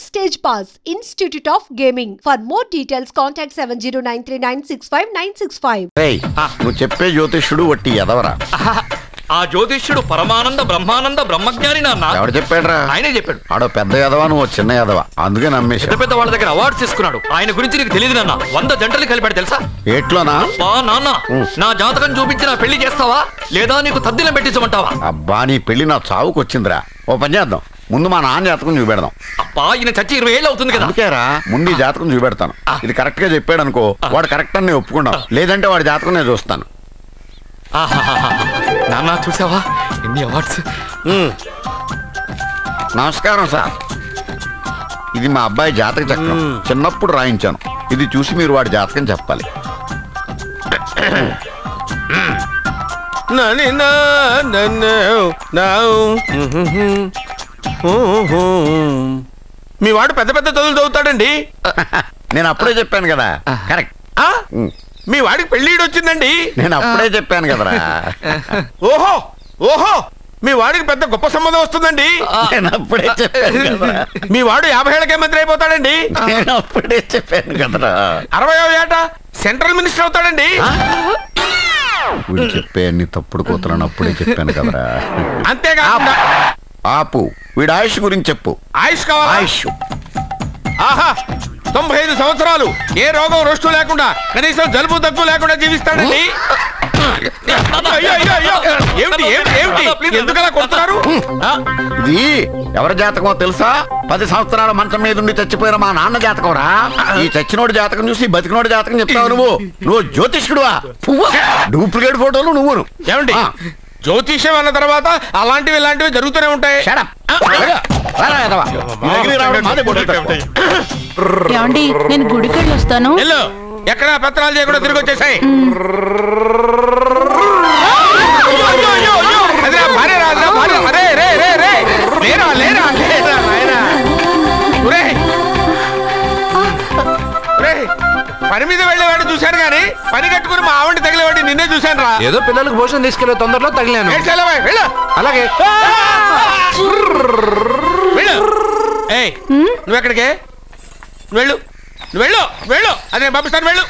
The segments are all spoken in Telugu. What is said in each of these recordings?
Backstage Pass, Institute of Gaming. For more details, contact 7093965965. నువ్వు చెప్పే జ్యోతిష్యుడు వట్టి ఎదవరా? ఆ జ్యోతిష్యుడు పరమానంద బ్రహ్మానంద బ్రహ్మజ్ఞాని నాన్న. ఎవడు చెప్పాడురా? ఆయనే చెప్పాడు. ఆడో పెద్ద ఎదవా, నువ్వు చిన్న ఎదవా, అందుకే నమ్మేసి. పెద్ద పెద్ద వాళ్ళ దగ్గర అవార్డ్స్ తీసుకున్నాడు. ఆయన గురించి నీకు తెలియదు నాన్న. 100 జంటలు కలిపాడు తెలుసా? ఏట్లోనా? నాన్న, నా జాతకం చూపించి నా పెళ్లి చేస్తావా లేదా నీకు తద్దిలం పెట్టించమంటావా? అబ్బా, నీ పెళ్లి నా చావుకు వచ్చిందిరా. ఓ పని చేద్దాం, ముందు మా నాన్న జాతకం చూపెడదాం. అబ్బా, ఈయన చచ్చి 20 ఏళ్ళు అవుతుంది కదా. అందుకేరా ముందు ఈ జాతకం చూపెడతాను. ఇది కరెక్ట్ గా చెప్పాడు అనుకో, వాడు కరెక్ట్ అని ఒప్పుకుంటాం. లేదంటే వాడి జాతకం నేను చూస్తాను. నాన్న, చూసావా ఎన్ని అవార్డ్స్? నమస్కారం సార్. ఇది మా అబ్బాయి జాతక చక్రం. చిన్నప్పుడు రాయించాను. ఇది చూసి మీరు వాడి జాతకం చెప్పాలి. మీ వాడు పెద్ద పెద్ద చదువులు చదువుతాడండి. నేను అప్పుడే చెప్పాను కదా. కరెక్ట్. మీ వాడికి పెళ్ళిడు వచ్చిందండి. నేను అప్పుడే చెప్పాను కదరా. ఓహో ఓహో, మీ వాడికి పెద్ద గొప్ప సంబంధం వస్తుందండి. నేను అప్పుడే చెప్పాను కదా. మీ వాడు 50 ఏళ్ళకే మంత్రి అయిపోతాడండి. నేను అప్పుడే చెప్పాను కదరా. 60వ ఏట సెంట్రల్ మినిస్టర్ అవుతాడండి. వీడు చెప్పే అన్ని తప్పుడు కూతురని అప్పుడే చెప్పాను కదరా. అంతేకాకుండా ఆపు, వీడు ఆయుష్ గురించి చెప్పు. ఆయుష్ కావాలా? ఆయుష్ ఆహా, 95 సంవత్సరాలు ఏ రోగం రోష్టు లేకుండా, కనీసం జలుబు దగ్గు లేకుండా జీవిస్తాడండి. ఏమిటి ఏమిటి ఏమిటి, ఎందుకలా కొడుతున్నారు? ఇది ఎవరి జాతకమో తెలుసా? 10 సంవత్సరాల మంచం మీద ఉండి చచ్చిపోయిన మా నాన్న జాతకం రా. ఈ చచ్చినోడి జాతకం చూసి బతికినోడి జాతకం చెప్తావు నువ్వు జ్యోతిష్కుడువా? డూప్లికేట్ ఫోటోలు నువ్వును. ఏమండి, జ్యోతిష్యం అన్న తర్వాత అలాంటివి ఇలాంటివి జరుగుతూనే ఉంటాయి. ఏమండి, నేను గుడికి వెళ్ళి వస్తాను. ఎక్కడ పత్రాలు చేయకుండా తిరిగి వచ్చేసాయి. పని మీద వెళ్ళేవాడిని చూశాను కానీ పని కట్టుకుని మా ఆవిడ తగిలేవాడిని నిన్నే చూశాను రా. ఏదో పిల్లలకు భోజనం తీసుకెళ్ళే తొందరలో తగిలాను. అలాగే నువ్వు ఎక్కడికే? వెళ్ళు వెళ్ళు వెళ్ళు, అదే పంపిస్తాను, వెళ్ళు.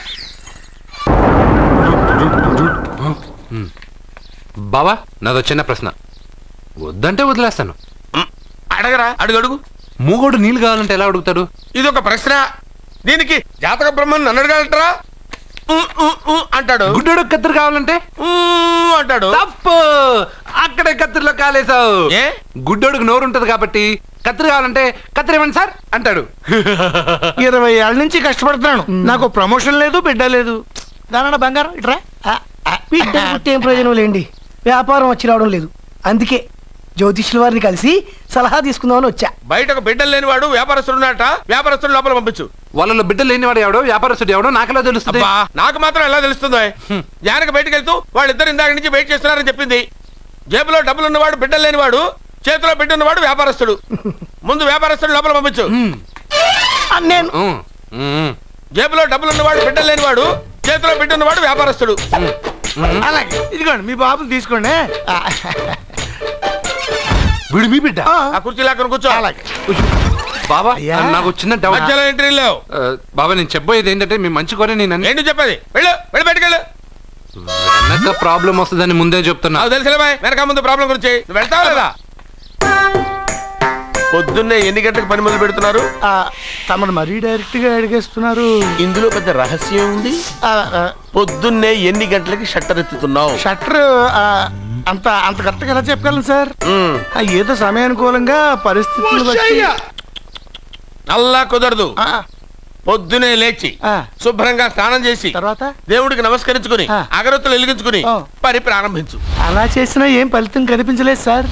బావా, నాదో చిన్న ప్రశ్న. వద్దంటే వదిలేస్తాను. అడగరా, అడుగు అడుగు. మూగోడు నీళ్ళు కావాలంటే ఎలా అడుగుతాడు? ఇది ఒక ప్రశ్న. దీనికి జాతక బ్రహ్మను నన్ను అడగలటరా? అంటాడు. గుడ్డోడు కత్తిరి కావాలంటే అంటాడు. తప్పు, అక్కడే కత్తిరిలో కాలేసావు. గుడ్డోడుకు నోరు ఉంటది కాబట్టి కత్తిరి కావాలంటే కత్తిరి ఇవ్వండి సార్ అంటాడు. 20 ఏళ్ళ నుంచి కష్టపడుతున్నాను, నాకు ప్రమోషన్ లేదు, బిడ్డ లేదు. దానన్న బంగారం ఇట్రా. బిడ్డ పుట్టే ప్రయోజనం లేండి, వ్యాపారం వచ్చి రావడం లేదు. అందుకే జ్యోతిష్యుల వారిని కలిసి సలహా తీసుకుందామని వచ్చా. బయటకు బిడ్డలు లేనివాడు వ్యాపారస్తుడు ఉన్నట. వ్యాపారస్తుడు లోపల పంపించు. వాళ్ళలో బిడ్డలు లేనివాడు ఎవడో వ్యాపారస్తుడు ఎవడో నాకెలా తెలుస్తుంది? నాకు మాత్రం ఎలా తెలుస్తుందో? జానకి బయటకు వెళ్తూ వాళ్ళిద్దరు ఇందాక నుంచి వెయిట్ చేస్తున్నారని చెప్పింది. జేబులో డబ్బులు ఉన్నవాడు బిడ్డలు లేనివాడు, చేతిలో బిడ్డ ఉన్నవాడు వ్యాపారస్తుడు. ముందు వ్యాపారస్తుడు లోపల పంపించు. నేను జేబులో డబ్బులు ఉన్నవాడు బిడ్డలు లేనివాడు, చేతిలో బిడ్డ ఉన్నవాడు వ్యాపారస్తుడు. అలాగే, ఇదిగోండి మీ బాబుని తీసుకోండి. వీడు మీ బిడ్డ? ఆ కుర్చీ లాక్కను కూర్చో. బాబా, నాకు చిన్న డౌట్. మధ్యలో ఎంట్రీ లేవు. బాబా, నేను చెప్పబోయేది ఏంటంటే మీ మంచి కోరే నేను ఏంటి చెప్పేది? వెళ్ళు వెళ్ళి బయటకు వెళ్ళు. వెనక ప్రాబ్లం వస్తుందని ముందే చెప్తున్నా. తెలుసులే బాయ్, వెనక ముందు ప్రాబ్లం గురించి. వెళ్తావా లేదా? పొద్దున్నే ఎన్ని గంటలకు పని మొదలు పెడుతున్నారు? తమను మరీ డైరెక్ట్ గా అడిగేస్తున్నారు. ఇందులో పెద్ద రహస్యం ఉంది. పొద్దున్నే ఎన్ని గంటలకి షట్టర్ ఎత్తుతున్నావు? షట్టర్ అంత కరెక్ట్గా ఎలా చెప్పగలను సార్? ఏదో సమయానుకూలంగా పరిస్థితులు బట్టి. అల్లా కుదరదు. పొద్దునే లేచి శుభ్రంగా స్నానం చేసి తర్వాత దేవుడికి నమస్కరించుకుని అగరొత్తులు వెలిగించుకుని పని ప్రారంభించు. అలా చేసినా ఏం ఫలితం కనిపించలేదు సార్.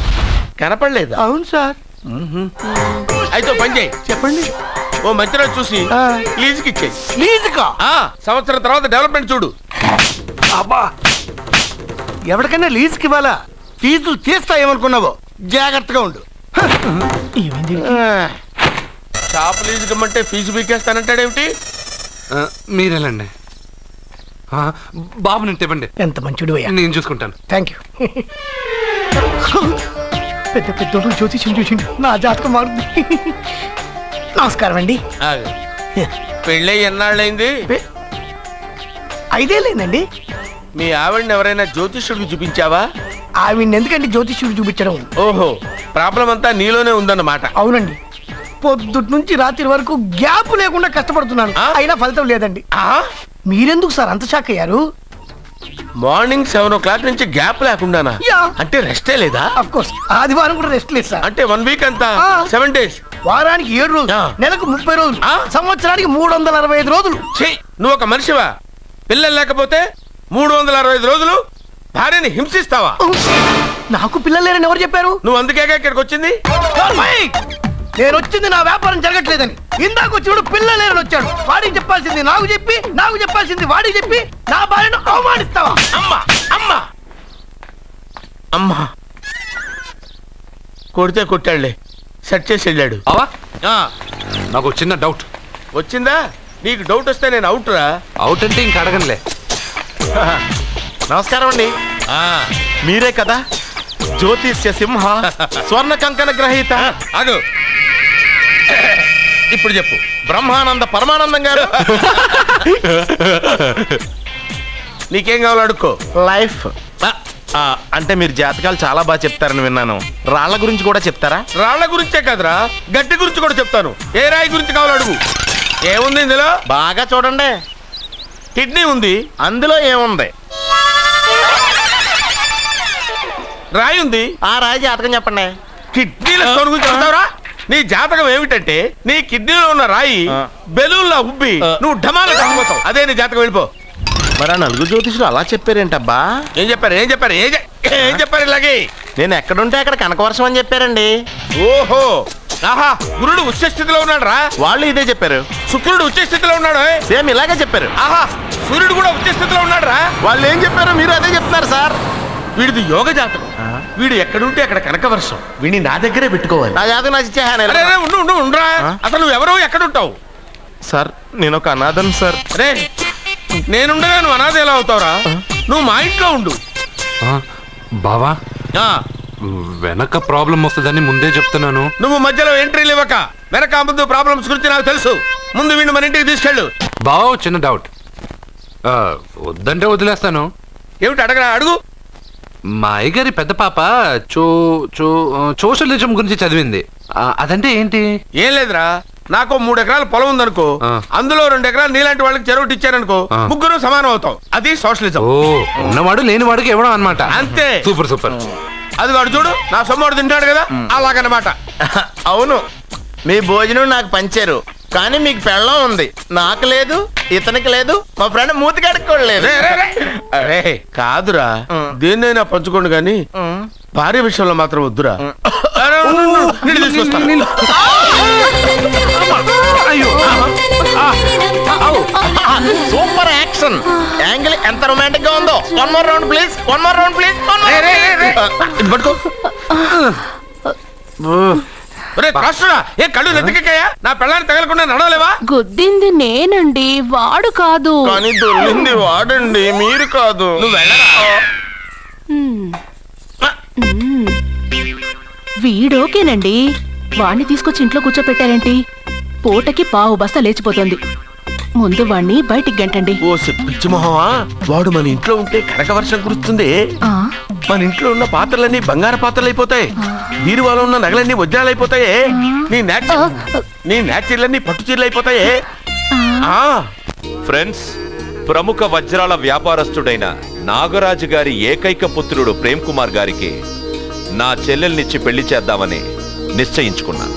కనపడలేదు? అవును సార్. అయితే పని చేయి. చెప్పండి. ఓ మంచి రోజు చూసి లీజుకి ఇచ్చేయి. లీజుకా? సంవత్సరం తర్వాత డెవలప్మెంట్ చూడు. అబ్బా, ఎవరికైనా లీజుకి ఇవ్వాలా? ఫీజులు తీస్తాయేమనుకున్నావో, జాగ్రత్తగా ఉండు. షాప్ లీజుకి ఇమ్మంటే ఫీజు పీకేస్తానంటాడేమిటి? మీరేలండి. బాబు నేను ఇవ్వండి. ఎంత మంచిడు, నేను చూసుకుంటాను. Thank you. పెద్ద పెద్దోడు జ్యోతిష్యం చూసిండు, నా జాతకం మారుంది. నమస్కారం అండి. పెళ్ళి ఎన్నాళ్ళైంది? 5 ఏళ్ళైందండి. మీ ఆవిడని ఎవరైనా జ్యోతిష్యుడికి చూపించావా? ఆవిడ ఎందుకండి జ్యోతిష్యుడు చూపించడం? ఓహో, ప్రాబ్లం అంతా నీలోనే ఉందన్నమాట. అవునండి, పొద్దుటి నుంచి రాత్రి వరకు గ్యాప్ లేకుండా కష్టపడుతున్నాను, అయినా ఫలితం లేదండి. మీరెందుకు సార్ అంత షాక్ అయ్యారు? మార్నింగ్ 7 o'clock నుంచి గ్యాప్ లేకుండానా? అంటే రెస్టే లేదా? ఆఫ్ కోర్స్, ఆదివారం కూడా రెస్ట్ లేదు సార్. అంటే 1 week అంతా 7 days, వారానికి 7 రోజులు, నెలకు 30 రోజులు, సంవత్సరానికి 365 రోజులు. నువ్వు ఒక మనిషివా? పిల్లలు లేకపోతే 365 రోజులు భార్యని హింసిస్తావా? నాకు పిల్లలు లేరని ఎవరు చెప్పారు? నువ్వు అందుకే ఇక్కడికి వచ్చింది. నేను వచ్చింది నా వ్యాపారం జరగట్లేదని. ఇందాక వచ్చినప్పుడు పిల్లలు లేరని వచ్చాడు. వాడికి చెప్పాల్సింది నాకు చెప్పి, నాకు చెప్పాల్సింది వాడికి చెప్పి నా భార్యను అవమానిస్తావా? అమ్మా అమ్మా అమ్మా, కొడితే కొట్టాడులే, సెట్ చేసి వెళ్ళాడు. నాకు చిన్న డౌట్ వచ్చిందా? నీకు డౌట్ వస్తే నేను అవుట్ రా. అవుట్ అంటే ఇంక అడగనులే. నమస్కారం అండి. మీరే కదా జ్యోతిష్య సింహ స్వర్ణ కంకణ గ్రహీత? అగు, ఇప్పుడు చెప్పు. బ్రహ్మానంద పరమానందం గారు. నీకేం కావాలో అడుక్కో. లైఫ్ అంటే మీరు జాతకాలు చాలా బాగా చెప్తారని విన్నాను. రాళ్ల గురించి కూడా చెప్తారా? రాళ్ల గురించే కదరా, గట్టి గురించి కూడా చెప్తాను. ఏ రాయి గురించి కావాలో అడుగు. ఏముంది ఇందులో? బాగా చూడండి. కిడ్నీ ఉంది. అందులో ఏముంది? రాయి ఉంది. ఆ రాయి జాతకం చెప్పండి. కిడ్నీల స్టోన్ గురించి చెప్తావురా? నీ జాతకం ఏమిటంటే నీ కిడ్నీలో ఉన్న రాయి బెలూన్లా ఉబ్బి నువ్వు ఢమాల చచ్చిపోతావు. అదే నీ జాతకం. వెళ్ళిపో. మరి ఆ 4 జ్యోతిషులు అలా చెప్పారేంటబ్బా? ఏం చెప్పారు? ఏం చెప్పారు? ఏం చెప్పారు? ఇలాగే నేను ఎక్కడుంటే అక్కడ కనకవర్షం అని చెప్పారండి. ఓహో, ఆహా, గురుడు ఉచ్చ స్థితిలో ఉన్నాడు రా. వాళ్ళు ఇదే చెప్పారు. శుక్రుడు ఉచ్చ స్థితిలో ఉన్నాడు. సేమ్ ఇలాగే చెప్పారు. ఆహా, సూర్యుడు కూడా ఉచ్చ స్థితిలో ఉన్నాడు రా. వాళ్ళు ఏం చెప్పారో మీరు అదే చెప్తున్నారు సార్. వీడిది యోగ జాతకం. వీడు ఎక్కడుంటే అక్కడ కనకవర్షం. వీడిని నా దగ్గరే పెట్టుకోవాలి. నా జాతకం నాకు ఇచ్చేహాను. ఉండరా. అసలు నువ్వెవరో ఎక్కడుంటావు? సార్ నేను ఒక అనాథను సార్. రే, నేనుండగా నువ్వు అనాథ ఎలా అవుతావురా? నువ్వు మా ఇంట్లో ఉండు. బావా, వెనక ప్రాబ్లం వస్తుందని ముందే చెప్తున్నాను. నువ్వు మధ్యలో ఎంట్రీలు ఇవ్వక. వెనక ముందు ప్రాబ్లమ్స్ గురించి నాకు తెలుసు. ముందు వీడిని మన ఇంటికి తీసుకెళ్ళు. బావా, చిన్న డౌట్. వద్దంటే వదిలేస్తాను. ఏమిటి? అడగరా, అడుగు. మా అయ్యగారి పెద్ద పాప సోషలిజం గురించి చదివింది. అదంటే ఏంటి? ఏం లేదురా, నాకు 3 ఎకరాల పొలం ఉందనుకో, అందులో 2 ఎకరాలు నీలాంటి వాళ్ళకి చెరువు ఇచ్చారనుకో, ముగ్గురు సమానం అవుతాం. అది సోషలిజం. ఓ, ఉన్నవాడు లేనివాడికి ఇవ్వడం అన్నమాట. అంతే. Super super. అది వాడు చూడు, నా సొమ్మడు తింటాడు కదా, అలాగనమాట. అవును, మీ భోజనం నాకు పంచారు, కానీ మీకు పెళ్ళం ఉంది, నాకు లేదు, ఇతనికి లేదు, మా ఫ్రెండ్ మూతి కడుక్కోలేదు. కాదురా, దేన్నైనా పంచుకోండి కానీ భార్య విషయంలో మాత్రం వద్దురా. సూపర్ యాక్షన్ యాంగిల్ ఎంత రొమాంటిక్ గా ఉందో. 1 more round please, 1 more round please. పట్టుకో. ఏ కళ్ళు నెత్తికెక్కాయా? నా పెళ్ళాన్ని తగలకుండా నడవలేవా? గుద్దింది నేనండి, వాడు కాదు. కానీ దొల్లింది వాడండి, మీరు కాదు. నువ్వు వెళ్ళరా. వీడోకేనండి, వాణ్ణి తీసుకొచ్చి ఇంట్లో కూర్చోపెట్టారేంటి? పూటకి పావు బస్తా లేచిపోతుంది. ముందు వాణ్ణి బయటికి గంటండి. ఓ పిచ్చి మొహమా, వాడు మన ఇంట్లో ఉంటే కనక వర్షం కురుస్తుంది. మన ఇంట్లో ఉన్న పాత్రలన్నీ బంగారు పాత్రలు అయిపోతాయి, బీరువాలో ఉన్న నగలన్నీ వజ్రాలు అయిపోతాయి, నీ నాచీర్లన్నీ పట్టు చీరలు అయిపోతాయి. ఫ్రెండ్స్, ప్రముఖ వజ్రాల వ్యాపారస్తుడైన నాగరాజు గారి ఏకైక పుత్రుడు ప్రేమ్ కుమార్ గారికి నా చెల్లెల్నిచ్చి పెళ్లి చేద్దామని నిశ్చయించుకున్నాను.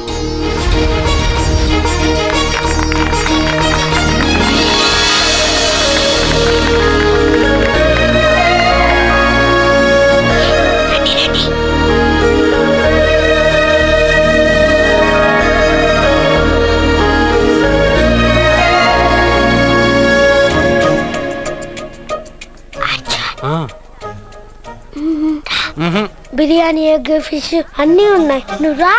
బిర్యానీ, ఎగ్, ఫిష్ అన్నీ ఉన్నాయి. నువ్వు రా.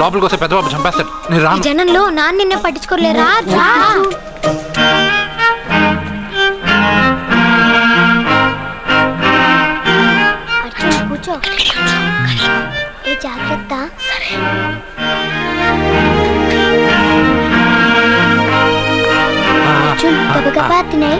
లోపలికి వస్తే పెద్ద బాబు చంపేస్తాడు. జనంలో నాన్న నిన్నే పట్టించుకోలేరా? కూర్చో. ఏ జాగ్రత్త. సరే. చపాతీనే.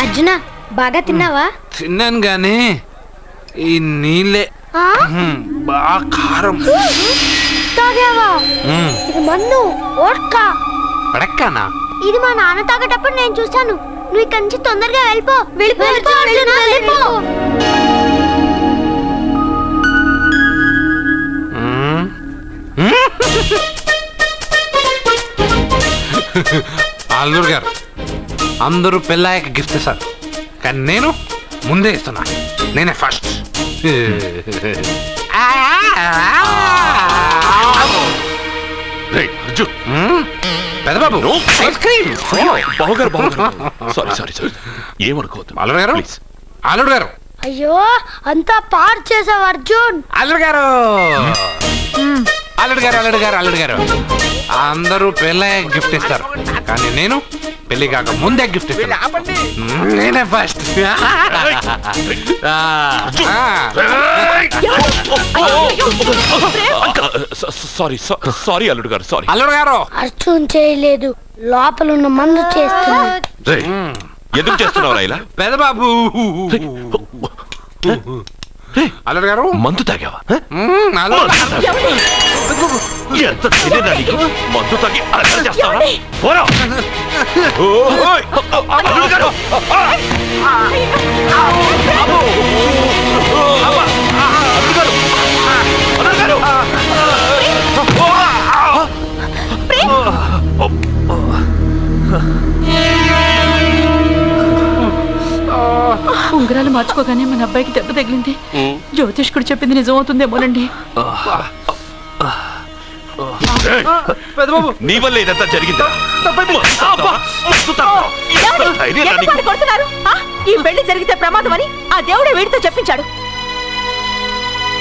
అర్జున బాగా తిన్నావా? తిన్నాను గానీ ఈ నీళ్ళే బాగా కారం. తాగావా? ఇది మన్ను ఓట్కా. పడక్కానా? ఇది మా నాన్న తాగేటప్పుడు నేను చూశాను. నువ్వు ఇక్కడి నుంచి తొందరగా వెళ్ళిపో. వెళ్ళిపో అర్జున, వెళ్ళిపో. అల్లుడు గారు అందరూ పెళ్ళాయక గిఫ్ట్ ఇస్తారు, కానీ నేను ముందే ఇస్తున్నా. నేనే ఫస్ట్. పెద్దబాబు ఐస్ క్రీమ్. ఏమనుకోవద్దు అల్లుడు గారు, అల్లుడు గారు. అయ్యో అంతా పాడు చేసావు అర్జున్. అల్లుడు గారు, అల్లుడు గారు, అల్లుడు గారు, అల్లుడు గారు. అందరూ పెళ్ళాయక గిఫ్ట్ ఇస్తారు, కానీ నేను పెళ్లి కాక ముందే గిఫ్ట్ ఇస్తాను. నేనే ఫస్ట్. సారీ అల్లుడు గారు, సారీ. అల్లుడు గారు, అర్జున్ చేయలేదు, లోపల ఉన్న మందు చేస్తున్నాడు. ఎందుకు చేస్తున్నావు ఇలా? పెద్దబాబు. అల్లుడు గారు, మందు తాగావా? ఎంత మందు తాగి చేస్తావా? ఉంగరాలు మార్చుకోగానే మన అబ్బాయికి దెబ్బ తగిలింది. జ్యోతిష్కుడు చెప్పింది నిజమవుతుందేమోనండి. నీ వల్ల ఇదంతా జరిగింది. ఈ పెళ్లి జరిగితే ప్రమాదం అని ఆ దేవుడే వీడితో చెప్పించాడు.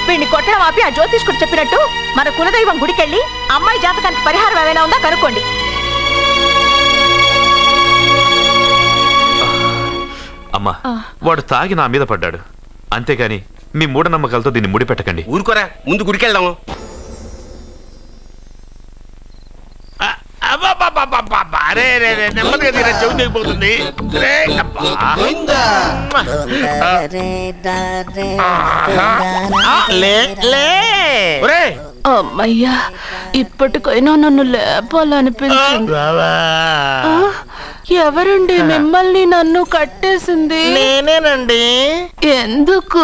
వీడిని కొట్టడం ఆపి ఆ జ్యోతిష్కుడు చెప్పినట్టు మన కులదైవం గుడికెళ్ళి అమ్మాయి జాతకానికి పరిహారం ఏమైనా ఉందా కనుక్కోండి. అమ్మా, వాడు తాగి నా మీద పడ్డాడు, అంతేగాని మీ మూఢనమ్మకాలతో దీన్ని ముడిపెట్టకండి. ఊరుకోరా, ముందు గుడికెళ్దాము. నెమ్మదిగా తీరా, చెవి తెగిపోతుంది. అమ్మయ్యా, ఇప్పటికైనా నన్ను లేపాలనిపించింది. ఎవరండి మిమ్మల్ని నన్ను కట్టేసింది? నేనేనండి. ఎందుకు?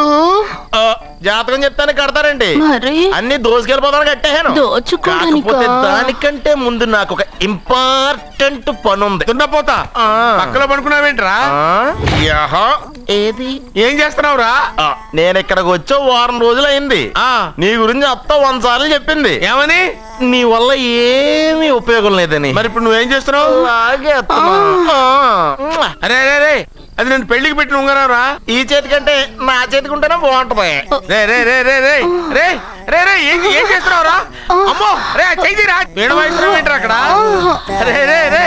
జాతకం చెప్తాను కడతారండి. మరి అన్ని దోసుకెళ్ళిపోతాను కట్టేహాను. దోచుకోవడానికి దానికంటే ముందు నాకు ఒక ఇంపార్టెంట్ పని ఉంది. దున్నపోతా పక్కలో పడుకున్నావేంట్రా? ఏది ఏం చేస్తున్నావురా? నేను ఇక్కడికి వచ్చే వారం రోజులు అయింది. నీ గురించి అత్త 100 సార్లు చెప్పింది. ఏమని? నీ వల్ల ఏమీ ఉపయోగం లేదని. మరి ఇప్పుడు నువ్వేం చేస్తున్నావు? అరే అరే, అది నేను పెళ్లికి పెట్టిన ఉంగరారా. ఈ చేతి కంటే నా చేతికి ఉంటేనే బాగుంటది. ఏం చేస్తున్నావురా? అమ్మో రే, చెయ్యిరా. వేడి వయసు ఏంట్రా అక్కడ? రే రే రే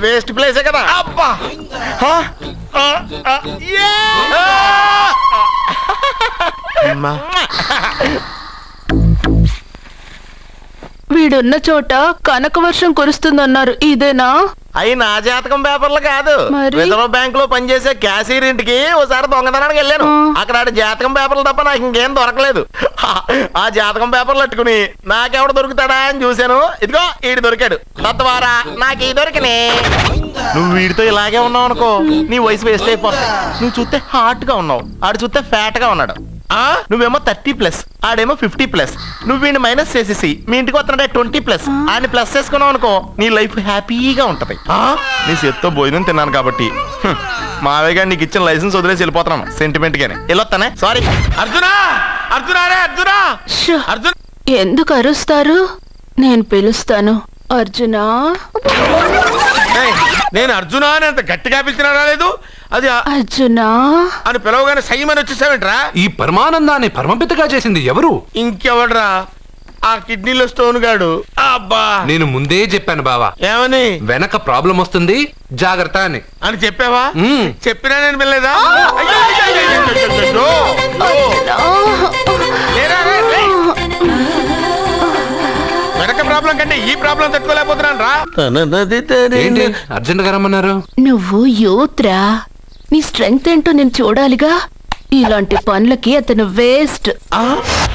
వేస్ట్ ప్లేసే కదా. అబ్బా, వీడున్న చోట కనక వర్షం కురుస్తుందన్నారు, ఇదేనా? అయి నా జాతకం పేపర్లు కాదు. రిజర్వ్ బ్యాంక్ లో పనిచేసే క్యాషియర్ ఇంటికి ఓసారి దొంగతనానికి వెళ్ళాను. అక్కడ జాతకం పేపర్లు తప్ప నాకు ఇంకేం దొరకలేదు. ఆ జాతకం పేపర్లు పట్టుకుని నాకెవడ దొరుకుతాడా అని చూశాను. ఇదిగో ఈడు దొరికాడు. తద్వారా నాకు ఈ దొరికినే. నువ్వు వీడితో ఇలాగే ఉన్నావు అనుకో, నీ వయసు వేస్ట్ అయిపోతుంది. నువ్వు చూస్తే హాట్ గా ఉన్నావు, ఆడు చూస్తే ఫ్యాట్ గా ఉన్నాడు. నువ్వేమో 30+, ఆడేమో 50+. నువ్వు వీడిని మైనస్ చేసేసి మీ ఇంటికి వస్తున్నాడే 20+. ఆయన ప్లస్ చేసుకున్నావు అనుకో నీ లైఫ్ హ్యాపీగా ఉంటది. నీ చేత్తో భోజనం తిన్నాను కాబట్టి మావయ్య గారు నీకు ఇచ్చిన లైసెన్స్ వదిలేసి వెళ్ళిపోతున్నాను సెంటిమెంట్ గానే. వెళ్ళొస్తానే. సారీ. అర్జునా, అర్జునా రే అర్జునా, అర్జున్. ఎందుకు అరుస్తారు? నేను పిలుస్తాను. అర్జునా. నేను అర్జునా అని అంత గట్టిగా పిలిచినా రాలేదు. అది అర్జునా అని పిలవగానే సైమని వచ్చేసావేంట్రా? ఈ పరమానందాన్ని పరమపితగా చేసింది ఎవరు? ఇంకెవడ్రా? ఆ కిడ్నీలో స్టోన్ గాడు. అబ్బా, నేను ముందే చెప్పాను బావా. ఏమని? వెనక ప్రాబ్లం వస్తుంది, జాగ్రత్త అని. అని చెప్పావా? చెప్పినా నేను వెళ్ళలేదా? వెనక ప్రాబ్లం కంటే ఈ ప్రాబ్లం తట్టుకోలేకపోతున్నాను రా. అర్జెంట్ గా రమ్మన్నారు. నువ్వు యూత్రా, నీ స్ట్రెంగ్త్ ఏంటో నేను చూడాలిగా. ఇలాంటి పనులకి అతను వేస్ట్.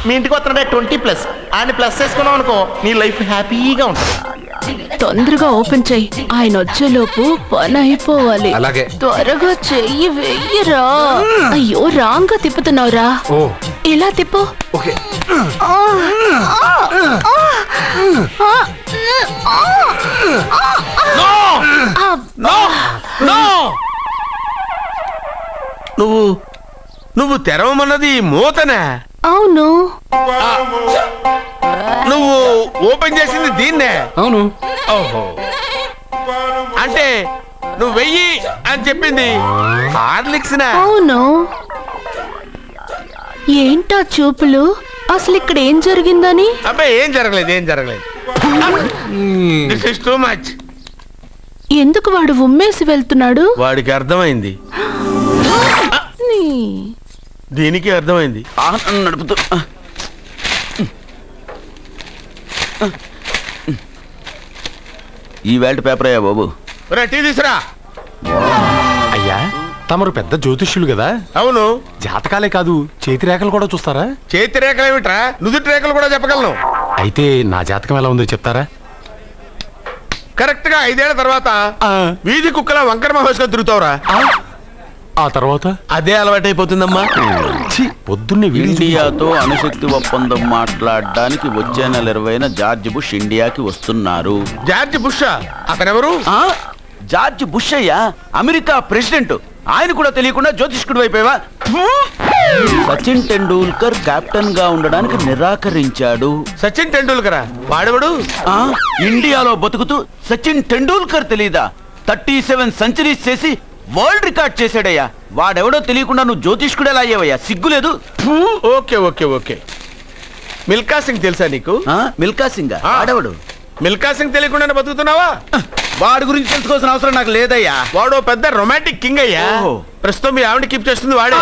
మీ ఇంటికి వస్తున్నాడే 20+, ఆయన ప్లస్ చేసుకున్నావు అనుకో నీ లైఫ్ హ్యాపీగా ఉంటుంది. తొందరగా ఓపెన్ చెయ్యి, ఆయన వచ్చేలోపు పని అయిపోవాలి. అలాగే. త్వరగా చెయ్యి వెయ్యరా. అయ్యో రాంగ్ గా తిప్పుతున్నావురా. ఇలా తిప్పు. ఓకే. నువ్వు తెరవమన్నది మూతనే? అవును. నువ్వు ఓపెన్ చేసింది దీన్నే? అవును. ఓహో, అంటే నువ్వు వెయ్యి అని చెప్పింది హార్లిక్స్? అవును. ఏంటా చూపులు? అసలు ఇక్కడ ఏం జరిగిందని? అబ్బాయి ఏం జరగలేదు, ఏం జరగలేదు. This is too much. ఎందుకు వాడు ఉమ్మేసి వెళ్తున్నాడు? వాడికి అర్థమైంది, దీనికి అర్థమైంది. నడుపుతూ ఈ వేల్ట్ పేపర్ అయ్యా బాబు. టీ తీసురా. అయ్యా తమరు పెద్ద జ్యోతిష్యులు కదా? అవును. జాతకాలే కాదు చేతి రేఖలు కూడా చూస్తారా? చేతి రేఖలు ఏమిట్రా, నుదుటి రేఖలు కూడా చెప్పగలను. అయితే నా జాతకం ఎలా ఉందో చెప్తారా? కరెక్ట్ గా 5 ఏళ్ల తర్వాత వీధి కుక్కల వంకర మహేష్గా తిరుగుతావురా. ఆ తర్వాత అదే అలవాటైపోతుందమ్మా. పొద్దున్నే ఇండియాతో అణుశక్తి ఒప్పందం మాట్లాడడానికి వచ్చే నెల 20న జార్జ్ బుష్ ఇండియాకి వస్తున్నారు. జార్జ్ బుషా? అతనెవరు? జార్జ్ బుష్ అయ్యా, అమెరికా ప్రెసిడెంట్. ఆయన కూడా తెలియకుండా జ్యోతిష్కుడు అయిపోయావా? సచిన్ టెండూల్కర్ కెప్టెన్ గా ఉండడానికి నిరాకరించాడు. సచిన్ టెండూల్కరా? వాడెవడు? ఇండియాలో బతుకుతూ సచిన్ టెండూల్కర్ తెలీదా? 37 సెంచరీస్ చేసి వరల్డ్ రికార్డ్ చేశాడయ్యా. వాడెవడో తెలియకుండా నువ్వు జ్యోతిష్కుడు ఎలా అయ్యావయ్యా? సిగ్గులేదు. Okay okay okay. Milkha Singh తెలుసా నీకు? మిల్కా సింగ్ వాడెవడు? మిల్కా సింగ్ తెలియకుండా బతుకుతున్నావా? వాడి గురించి తెలుసుకోవాల్సిన అవసరం నాకు లేదయ్యా. వాడు పెద్ద రొమాంటిక్ కింగ్ అయ్యా. ప్రస్తుతం మీ ఆవిడ కీప్ చేస్తుంది వాడే.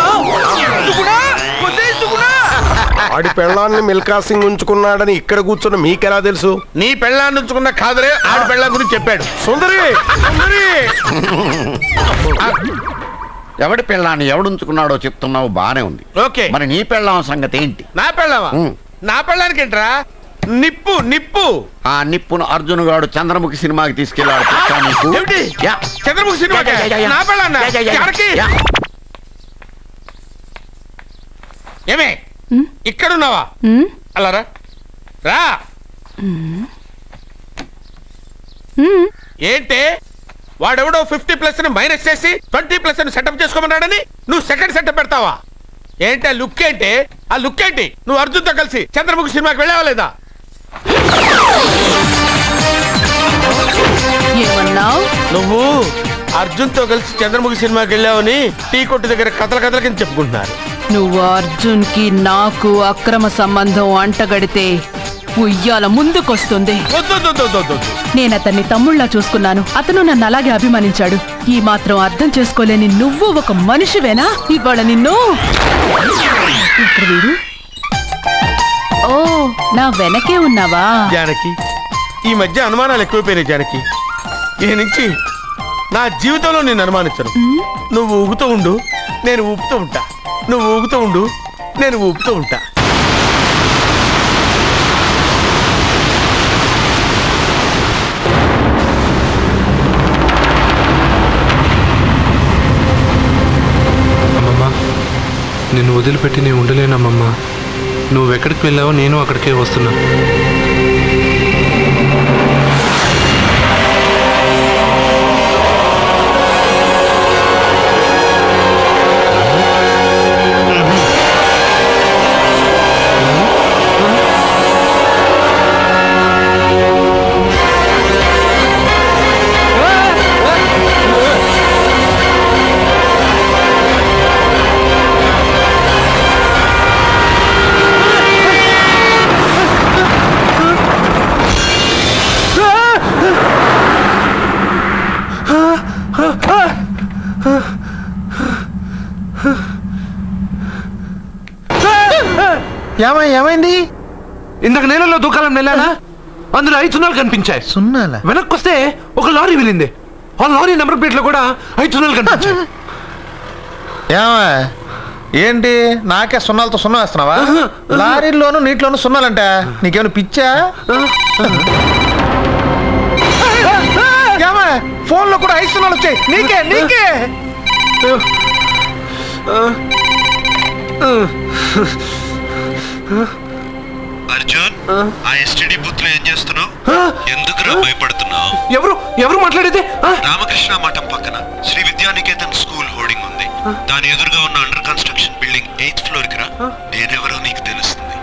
వాడి పెళ్ళాన్ని మిల్కా సింగ్ ఉంచుకున్నాడని ఇక్కడ కూర్చున్న మీకెలా తెలుసు? నీ పెళ్ళాన్ని ఉంచుకున్న కాదురే, ఆడి పెళ్ళాం గురించి చెప్పాడు. సుందరి సుందరి. ఎవడి పెళ్ళాన్ని ఎవడుంచుకున్నాడో చెప్తున్నావు, బానే ఉంది. ఓకే, మరి నీ పెళ్ళాం సంగతి ఏంటి? నా పెళ్ళావా? నా పెళ్ళానికి ఏంట్రా? నిప్పు నిప్పు. ఆ నిప్పును అర్జున్ గాడు చంద్రముఖి సినిమాకి తీసుకెళ్ళాడు. చంద్రముఖి సినిమా? నా పెళ్ళాన్నా? ఏమే ఇక్కడున్నావా? అలా రా రా. ఏంటే వాడెవడో 50+ మైనస్ చేసి 20+ సెటప్ చేసుకోమన్నాడని నువ్వు సెకండ్ సెటప్ పెడతావా? ఏంటి ఆ లుక్? ఏంటి ఆ లుక్? ఏంటి నువ్వు అర్జున్తో కలిసి చంద్రముఖి సినిమాకి వెళ్ళావా లేదా? ఏమన్నావు? నువ్వు అర్జున్తో కలిసి చంద్రముఖి సినిమాకి వెళ్ళావని టీ కొట్టు దగ్గర కథల కింద చెప్పుకుంటున్నారు. నువ్వు అర్జున్ కి నాకు అక్రమ సంబంధం అంటగడితే ఉయ్యాల ముందుకొస్తుంది. నేను అతన్ని తమ్ముళ్ళ చూసుకున్నాను. అతను నన్ను అలాగే అభిమానించాడు. ఈ మాత్రం అర్థం చేసుకోలేని నువ్వు ఒక మనిషివేనా? ఇవాళ నిన్ను. ఓ, నా వెనకే ఉన్నావా? జానకి, ఈ మధ్య అనుమానాలు ఎక్కువైపోయినాయి జానకి. ఈ నుంచి నా జీవితంలో నేను అనుమానించను. నువ్వు ఊగుతూ ఉండు, నేను ఊపుతూ ఉంటా. నువ్వు ఊగుతూ ఉండు, నేను ఊపుతూ ఉంటా. నిన్ను వదిలిపెట్టి నేను ఉండలేనమ్మమ్మా. నువ్వెక్కడికి వెళ్ళావో నేను అక్కడికే వస్తున్నా. ఏమైంది? ఇందాక నేలలో దూకాలని వెళ్ళానా, అందులో 5 సున్నాలు కనిపించాయి. సున్నాలా? వెనక్కి వస్తే ఒక లారీ వెళ్ళింది. ఆ లారీ నెంబర్ ప్లేట్ లో కూడా 5 సున్నాలు కనిపించాయి. ఏంటి నాకే సున్నాలతో సున్నా వేస్తున్నావా? లారీల్లోనూ నీటిలోనూ సున్నాలంటే నీకేమైనా పిచ్చా? ఫోన్ లో కూడా 5 సున్నాలు వచ్చాయి. నీకే అర్జున్, ఆ ఎస్టీడీ బూత్ లో ఏం చేస్తున్నావు? ఎందుకురా భయపడుతున్నావు? ఎవరు మాట్లాడేది? రామకృష్ణ మఠం పక్కన శ్రీ విద్యానికేతన్ స్కూల్ హోర్డింగ్ ఉంది. దాని ఎదురుగా ఉన్న under construction building 8th floor కి రా. నేనెవరో నీకు తెలుస్తుంది.